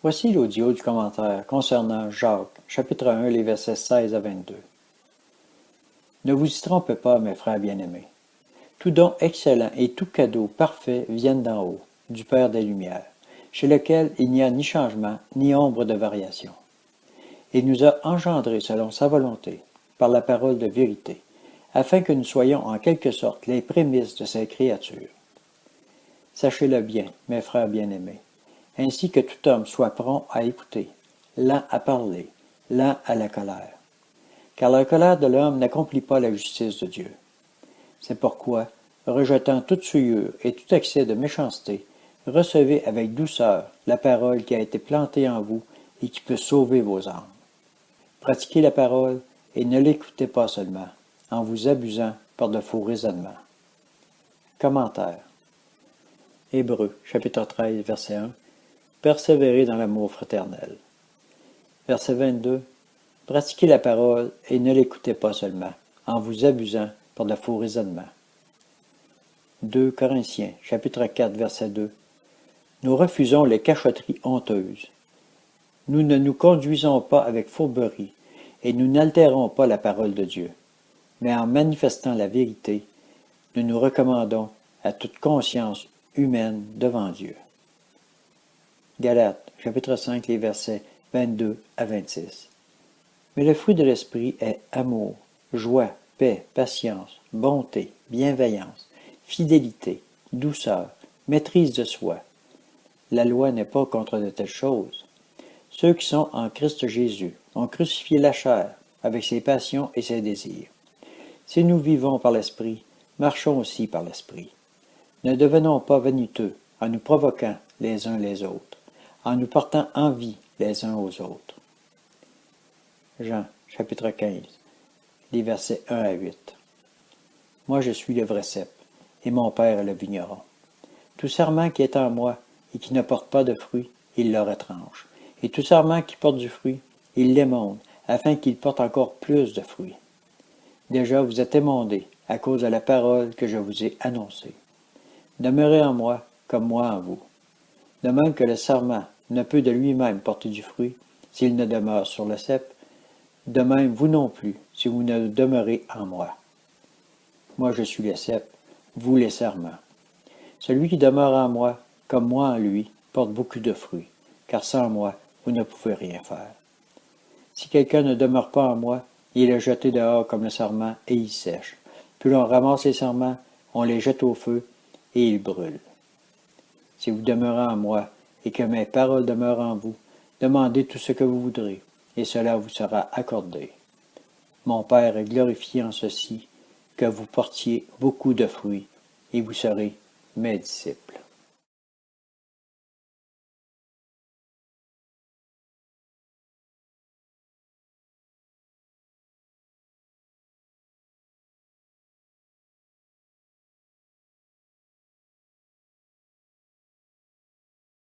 Voici l'audio du commentaire concernant Jacques, chapitre 1, les versets 16 à 22. Ne vous y trompez pas, mes frères bien-aimés. Tout don excellent et tout cadeau parfait viennent d'en haut, du Père des Lumières, chez lequel il n'y a ni changement, ni ombre de variation. Il nous a engendrés selon sa volonté, par la parole de vérité, afin que nous soyons en quelque sorte les prémices de ses créatures. Sachez-le bien, mes frères bien-aimés, ainsi que tout homme soit prompt à écouter, lent à parler, lent à la colère. Car la colère de l'homme n'accomplit pas la justice de Dieu. C'est pourquoi, rejetant toute souillure et tout excès de méchanceté, recevez avec douceur la parole qui a été plantée en vous et qui peut sauver vos âmes. Pratiquez la parole et ne l'écoutez pas seulement, en vous abusant par de faux raisonnements. Commentaire. Hébreux, chapitre 13, verset 1. Persévérez dans l'amour fraternel. Verset 22. Pratiquez la parole et ne l'écoutez pas seulement, en vous abusant par de faux raisonnements. 2 Corinthiens, chapitre 4, verset 2. Nous refusons les cachotteries honteuses. Nous ne nous conduisons pas avec fourberie, et nous n'altérons pas la parole de Dieu. Mais en manifestant la vérité, nous nous recommandons à toute conscience humaine devant Dieu. Galates, chapitre 5, les versets 22 à 26. Mais le fruit de l'esprit est amour, joie, paix, patience, bonté, bienveillance, fidélité, douceur, maîtrise de soi. La loi n'est pas contre de telles choses. Ceux qui sont en Christ Jésus ont crucifié la chair avec ses passions et ses désirs. Si nous vivons par l'esprit, marchons aussi par l'esprit. Ne devenons pas vaniteux en nous provoquant les uns les autres, en nous portant envie les uns aux autres. Jean, chapitre 15, les versets 1 à 8. Moi je suis le vrai cep, et mon Père est le vigneron. Tout sarment qui est en moi et qui ne porte pas de fruit, il le retranche. Et tout sarment qui porte du fruit, il l'émonde, afin qu'il porte encore plus de fruits. Déjà vous êtes émondés à cause de la parole que je vous ai annoncée. Demeurez en moi comme moi en vous. De même que le sarment ne peut de lui-même porter du fruit s'il ne demeure sur le cep, de même vous non plus si vous ne demeurez en moi. Moi je suis le cep, vous les sarments. Celui qui demeure en moi, comme moi en lui, porte beaucoup de fruits, car sans moi, vous ne pouvez rien faire. Si quelqu'un ne demeure pas en moi, il est jeté dehors comme le sarment et il sèche. Puis l'on ramasse les sarments, on les jette au feu et ils brûlent. Si vous demeurez en moi et que mes paroles demeurent en vous, demandez tout ce que vous voudrez, et cela vous sera accordé. Mon Père est glorifié en ceci, que vous portiez beaucoup de fruits, et vous serez mes disciples.